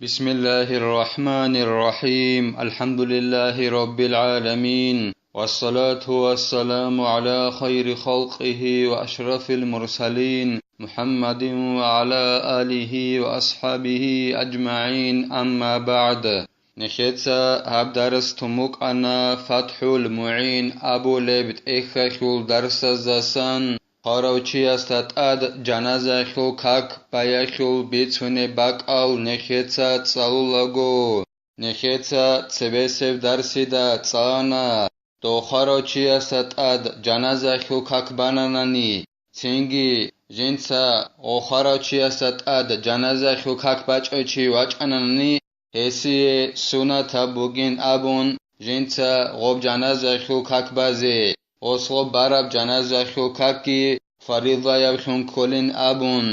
بسم الله الرحمن الرحيم الحمد لله رب العالمين والصلاة والسلام على خير خلقه وأشرف المرسلين محمد وعلى آله وأصحابه أجمعين أما بعد نخيتسا هاب درس تموك أنا فتح المعين أبو لبت إخخول درس الزسان قاروچی استاد جنازه خو کاک بايخو بیتونه باقال نخيتسا تصالولاگو نخيتسا تسبسف درسی دا تصانا دو قاروچی استاد جنازه خو کاک بانانانی سینگی جنسا او قاروچی استاد جنازه خو کاک باچوچی واچانانی هسی سونتا بوگین ابون جنسا غوب جنازه خو کاک بازی اوسو براب جنازه خو کاکی فریضه یبخون کلین ابون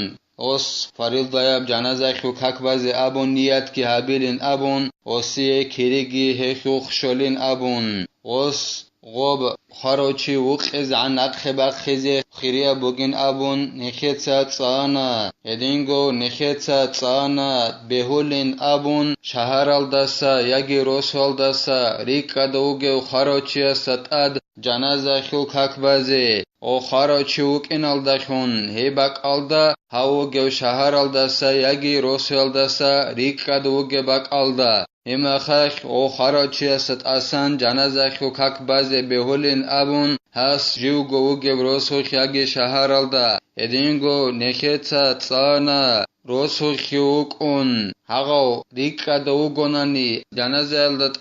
اوس فریضه یب جنازه خو کاک بازی ابون نیت کی هابیلین ابون اوسی کریگی هخو خشولین ابون اوس غوب خاروچی وقز عنق خبق خزی خیریا بوگین ابون نخیتسا تصانا ادینگو نخیتسا تصانا بهولین ابون شهر الدسا یگی روسال دسا ریکا دوگه خاروچی استاد جنازه خو کاک بازی او خاروچی وکین الدخون هیبک الدا هاو گو شهر الدسا یگی روسال دسا ریکا دوگه بک الدا همخخ او خاروچی است آسان جنازه خو کاک بازی بهولین ابون هس جو گو گبروسو خیاگی شهر الدا ادینگو نخیتسا تصانا روسو خیوکون هاو ریکا دوگونانی جنازه الدت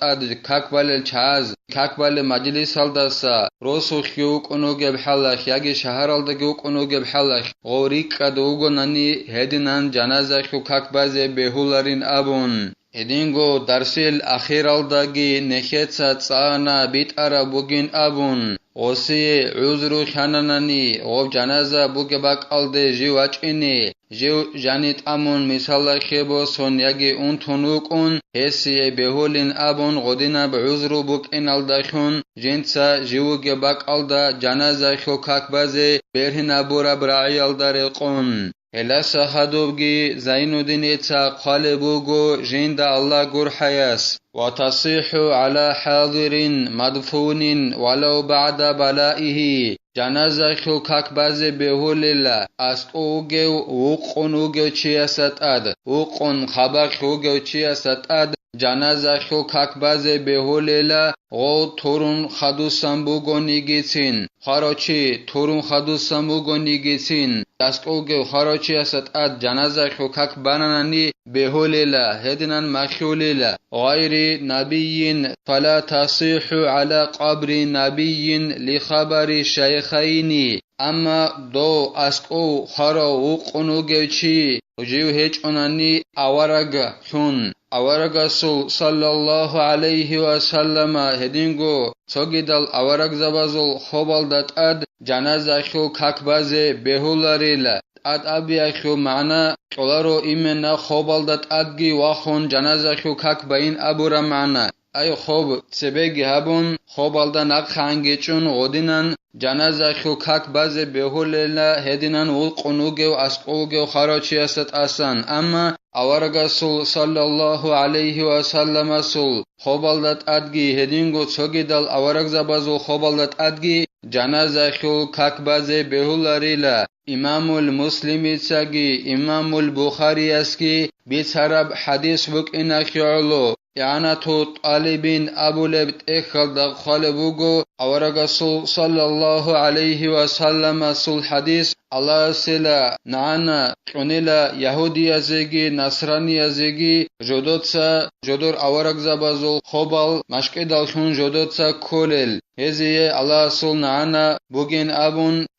کاک بالل چاز کاک بالل مجلس الدسا روسو خیوکونو گب حلخ یاگی شهر الدا گوکونو گب حلخ او ریکا دوگونانی هدینان جنازه خو کاک بازی بهولارین ابون ادینگو درسیل اخیر الداگی نخیتسا تصانا بیت ارا بوگین ابون اوسی عذرو خانانانی او جنازه بوگه باک الده جو اچینی جو جانیت امون مثال خیبو سون یگی اون تونوک اون حسی بهولین ابون غدینا به عذرو بوک این الدخون جنسا جوگه باک الده جنازه خو کاک بازی برهن ابورا برعی الدار قون هلا سهادوبگی زينودين إتسا قالبوغو جند الله قر حياس وتصيح على حاضر مدفون ولو بعد بلائه جنازه خو کاک بازی بهول الله اسقوگو وقونوگو چی استاد وقون خبر خوگو چی استاد جنازه خو کاک بازی بهول الله او تورون خدوسم بوگو نیگیتین خاروچی تورون خدوسم بوگو نیگیتین اسقوگو خاروچی استاد جنازه خو کاک بانانی بهول الله هدنان مخول الله غير نبي فلا تصيح على قبر نبي لخبر شيخين اما دو اسقو خارو وقنوگچی جو هیچ اونانی اورگ خون اورگ صلی الله علیه و سلم هدینگو سوگیدل اورگ زبازل خوبال دات اد جنازه خو کاک بازی بهولاریل اد ابی خو معنا قلارو ایمنا خوبال دات ادگی واخون جنازه خو کاک باین ابورا معنا ای خوب سبگی هبون خوبالدا نق خانگیچون غدینن جنازه خو کاک بازی بهوللا هدینن وقنوگو اسقوگو خاروچی است آسان اما اورگاسول صلی الله علیه و سلم سول خوبالدات ادگی هدینگو چوگیدل اورگ زبازو خوبالدات ادگی جنازه خو کاک بازی بهولاریلا امام المسلمی چگی امام البخاری اسکی بیچارب حدیث بک ایناخیالو يعني تو طالبين أبو لبت إخل دخل بوجو أو رسول صلى الله عليه وسلم سول حديث الله سلا نعنا كنلا يهودي زيجي نصراني زيجي جدوتسا جدور أورق زبازو خبال مشكي دالشون جدوتسا كولل هذه الله سول نعنا بوجين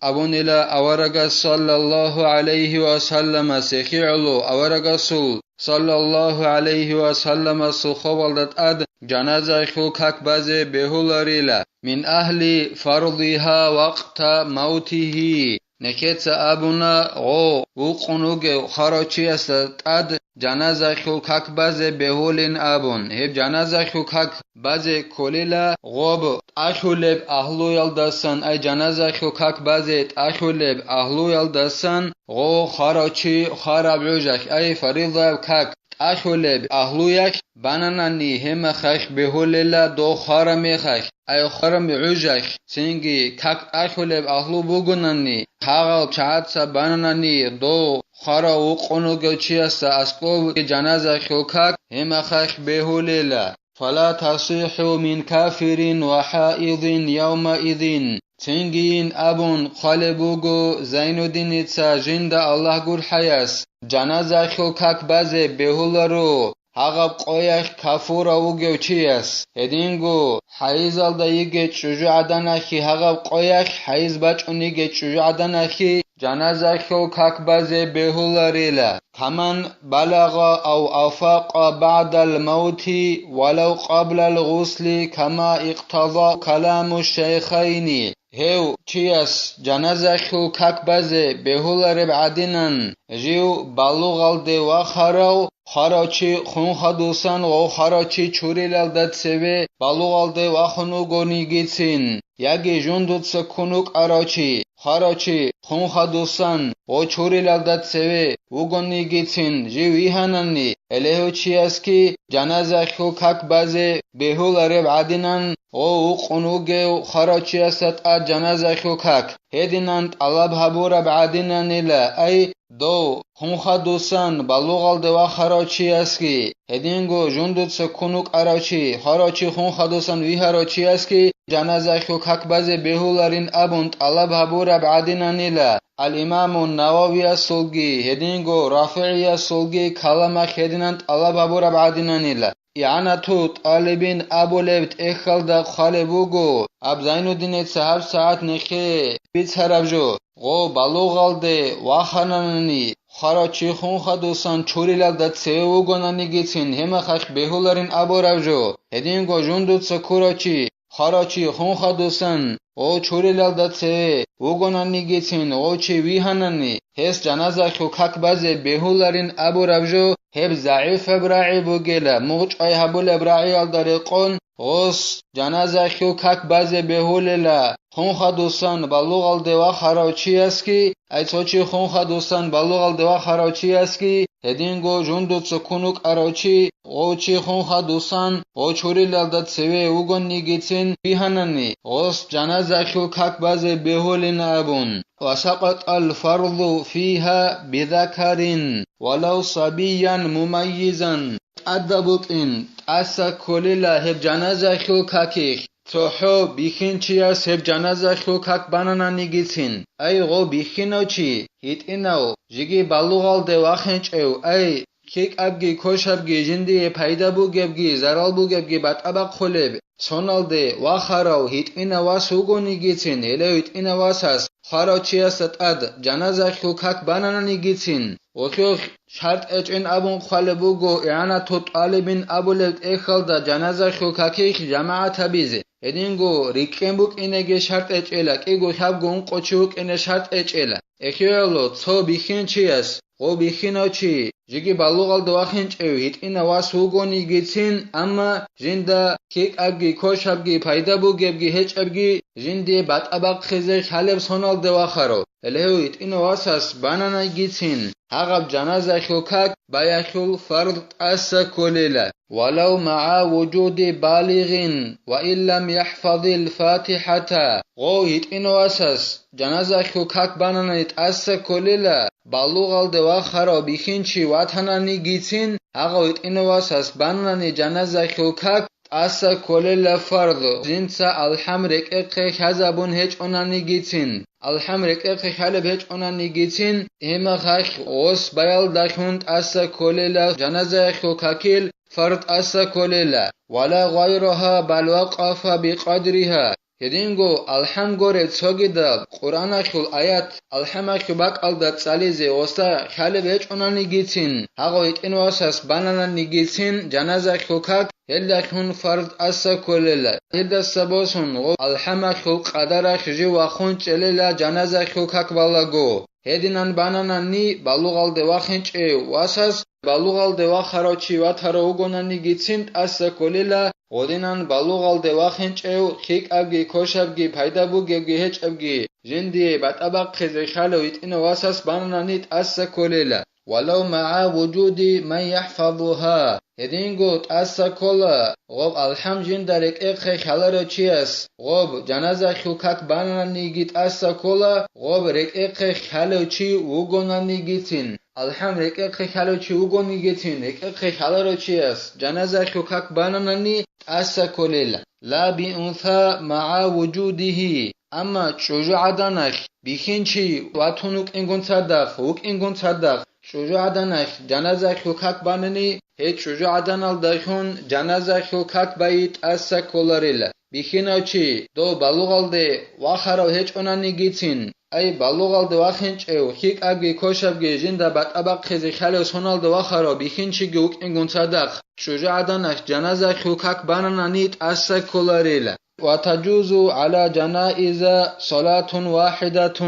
أبون إلى أورق صلى الله عليه وسلم سخي علو أورق سول صلى الله عليه وسلم سخوالدت اد جنازه خو کاک بازی بهولاریلا من أهل فرضها وقت موته نکت ابونا او وقنوگ خاروچی است اد جنازه خو کاک بازی بهولین ابون هب جنازه خو کاک بازی کولیلا غوب اخولب اهلو یلدسن ای جنازه خو کاک بازی اخولب اهلو یلدسن غو خاروچی خراب عجک ای فریضه کاک أشولب أهلويك باناني هما خش بهوللا دو خارمي خش أي خارمي عجش سنجي كاك أشولب أهلو بوغناني هاغل چاعتسا باناني دو خارا وقونو گوچياسا أسقوب جنازة شوكاك هما خش بهوللا فلا تصيح من كافر وحائض يومئذ تنجين أبون خالبوغو زين الدين جند الله قول حياس جنازة شوكاك بازي بهولارو هغب قويخ كافورا وگوچياس هدينگو حيز الدا يگه چجو عدناخي هغب قويخ حيز بچوني گه چجو عدناخي جنازة شوكاك بازي بهولاريلا كمان بلغ أو أفاق بعد الموت ولو قبل الغسل كما اقتضى كلام الشيخين هيو چياس جنازة شوكاك بازي بهولار بعدنن جيو بلغال دي وخارو خاراچی خون خدوسن و خاراچی چوریلال داد سوی بالوغال ده و خونو گونی گیتسین یکی جوندوت سکنوک آراچی خاراچی خون خدوسن و چوریلال داد سوی و گونی گیتسین جیوی هننی الیهو چی است که جنازه خو کک بازه بهول رب عدینن و قنوگه و خاراچی است جنازه خو کک هدینند علب هبور بعدینن الا ای دو خونخا دوسان بالوغال دوا خراچی است که هدینگو جوندوت سکنوک آراچی خراچی خونخا دوسان وی هراچی است که جنازه خو کک بازه بهولارین ابوند علب هبور بعدینن الا الامام النووي السلقي هدينغو رافعي السلقي كلامك هدينانت على بابو ربعدينانيلا يعني توت طالبين ابو لبت اخل دا خالبوغو اب زين الدين صاحب ساعت نخي بيتسربجو غو بلوغال دي واخنانني خراچی خون خدوسان چوریلال دا تسيوغوناني گيتين هما خخ بهولارين ابو ربجو هدينغو جوندوت سكوراچي خراچی خون خدوسان او چوریلال دا تسي وگونانی گیتین او چی ویهنانی هست جنازه خو کک بازه بهولارین ابو ربجو هب ضعیف ابراعی بوگیلا موچ ای هبول ابراعی آل داریقون غص جنازه خو کک بازه بهوللا خون خدوسان بلوغال دوا خراچی است که ای چوچی خون خدوسان بلوغال دوا خراچی است که هدینگو جوندوت سکنوک اراچی او چی خون خدوسان او چوریلال دا تسوی وگونی گیتین ویهنانی غص جنازه خو کک بازه بهولین ابون وسقط الفرض فيها بذكر ولو صبيا مميزا أدبط إن أسا كللا هب جنازة خو كاكيخ توحو بيخين چياس هب جنازة خو كاك بانانا نيگيتين أي غو بيخينو چي هيت إنو جيگي بلوغال دي واخنچ او أي كيك أبگي كوش أبگي جندي پايدا بو گبگي زرال بو گبگي بات أبق خلب سونال دي واخراو هيت إنا واسوگو نيگيتين هلو هيت إنا واساس خاراچی است اد جنازه خو کک بانانی گیتین اوخ شرط اچن ابون خالبوگو اعانه تو طالبین ابولت اخل دا جنازه خو ککیخ جماعت بیزه هدینگو ریکمبوک اینگه شرط اچلا کیگو شب گون قوچوک اینه شرط اچلا اخیالو تو بیخین چی است غو بیخینو چی جگی بالوغال دواخین چیو هیت اینا واسوگونی گیتین اما جنده کیک ابگی کوش ابگی پایدا بو گبگی هچ ابگی جنده بات ابق خیزش حلب سونال دواخرو الهو هیت اینا واساس بانانا گیتین هغب جنازه خوکک بایخول فرد اسا کلیله ولو مع وجود بالغ وإن لم يحفظ الفاتحة غو هيت إنو أساس جنازة خوكاك بانانا يتأسا كليلا بالوغال دوا خرا بيخينشي واتهناني گيتين هغو هيت إنو أساس بانانا جنازة خوكاك أسا كليلا فرض زنسا الحمرك اقه حزبون هج أناني گيتين الحمرك اقه حلب هج أناني گيتين هما خاك غوص بيال داخوند أسا كليلا جنازة خوكاكيل فرد أسا كليلا ولا غيرها بل وقف بقدرها هدينغو الحم غورت سوغيدا قرآن خل آيات الحم خباك الدا تساليزي وستا خالب هج أناني گيتين هاغو يتنو أساس بانانا نيگيتين جنازة خوكاك هلدا خون فرد أسا كليلا هلدا سبوسون غو الحم خل قدر خجي وخون چليلا جنازة خوكاك بالاغو هدينان بانانا ني بالوغال دواخنچ واساس بالوغال دوا خراچی و تروگونانی گیتسینت أسا كليلا غودینان بالوغال دواخنچ خيك ابگي کوش ابگي پایدا بو گبگي هچ ابگي جندي بات ابق خزي خالويت إنو واساس بانانا نيت أسا كليلا ولو مع وجود من يحفظها هدينغو تأسا كولا غوب الحم جندرك إقخي خالروچياس غوب جنازة خلقك بانا نيجيت أسا كولا غوب رك إقخي خالوچي وغونا نيجيتين الحم رك إقخي خالوچي وغونا نيجيتين رك إقخي خالروچياس جنازة خلقك بانا ني أسا كوليلا لا بأنثى مع وجوده أما شجاع دانخ بيخنشي واتونوك إنغون صدق وك إنغون صدق شجاع دانخ جنازة خلقك بانني هيت شجاع دانال داخون جنازة خلقك بايت أسا كولاريلا بيخناوچي دو بالوغالده واخراو هيت اوناني گيتين أي بالوغالده واخنچ او خيك أبگي كوشابگي جندا بات أبق خزي خالوس هونالده واخراو بيخنشي گوك إنغون صدق شجاع دانخ جنازة خلقك باننا نيت أسا كولاريلا وتجوز على جنائز صلاة واحدة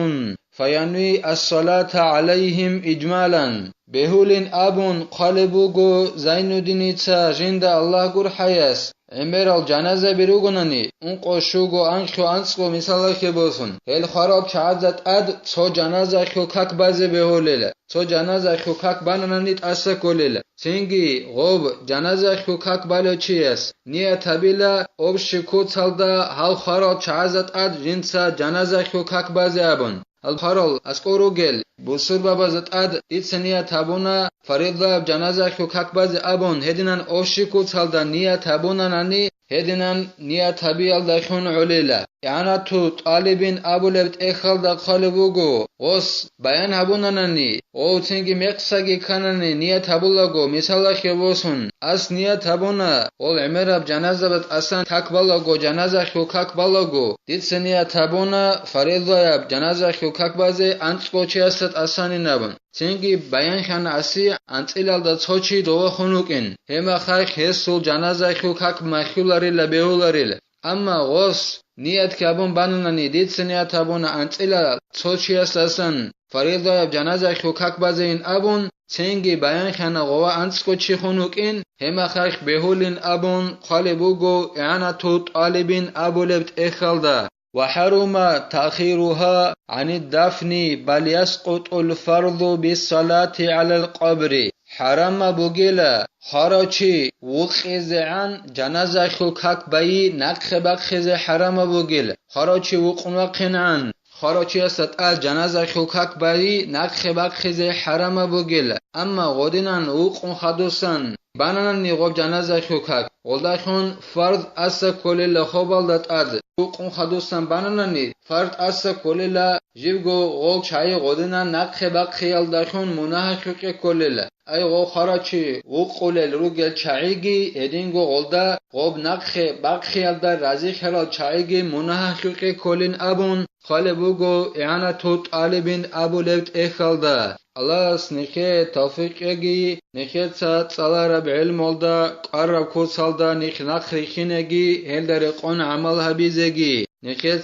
فينوي الصلاة عليهم إجمالا بهول أبون قلبوغو زين الدين جند الله قر حياس امبرال جنازه بروگونانی اون قشوگو انخو انسقو مثال خبوسون هل خراب چعزت اد تو جنازه خلقك بازه بهولله تو جنازه خلقك بانانیت اسا کولله سنگی غوب جنازه خلقك بالو چیس نیا تبیلا اوب شکو تلدا هل خراب چعزت اد جنسا جنازه خلقك بازه ابون الحرال اسقوروگل بوسور بابا زت اد ایتسنیا تابونا فريضة جنازة خلقك باز ابون هدنان اوشيكو تلدا نيا تابونا ناني هدنان نيا تابيال داخون عليلا يعني تو طالبين ابو لبت اخال دا قلبوغو غص بيان هبونا ناني او تنگي مقصاگي كاناني نيا تابولاغو مثالا خبوسون اس نيا تابونا اول عمراب جنازة بت اسان تاكبالاغو جنازة خلقك بالاغو ديتسنيا تابونا فريضة جنازة خلقك باز انتقو چياست اساني نابن تنگي بيان خان اسي انتلال دا توچي دوا خنوكين هما خايخ هسول جنازة خلقك مخيولاري لبهولاري اما غص نيت كابون باناني ديتسنيا تابونا انتلال توچي اساسن فريضة جنازة خلقك بازين ابون تنگي بيان خان غوا انتقو چي خنوكين هما خايخ بهولين ابون قالبوغو اعانتو طالبين ابو لبت اخالدا وحرم تأخيرها عن الدفن بل يسقط الفرض بالصلاة على القبر حرم بوغيلا خراچي وخيز عن جنازة خلقك باي نقخ بخيز حرم بوغيلا خراچي وقنوقن عن خراچي است جنازة خلقك باي نقخ بخيز حرم بوغيلا اما غودنان وقن خدوسن بانان نيغوب جنازة خلقك غلدخون فرض اسا كوليلا خوبالدت اد وقن خدوسن بانانني فرض اسا كوليلا جيبگو غول چاي غودنان نقخ بخيال دخون مناه خلق كوليلا اي غو خراچي وقولل روگل چايگي ادينگو غولدا غوب نقخ بخيال دا رازي خلال چايگي مناه خلق كولين ابون خالبوغو اعانتو طالبين ابو لبت اخالدا الله سنخي توفيق يجي نخي تصالة رب علم والدا قرب كود صالدا نخ نخري خينجي هل درقون عملها بيزيجي نخي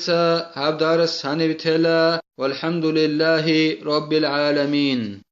هبدار السنة بتلا والحمد لله رب العالمين.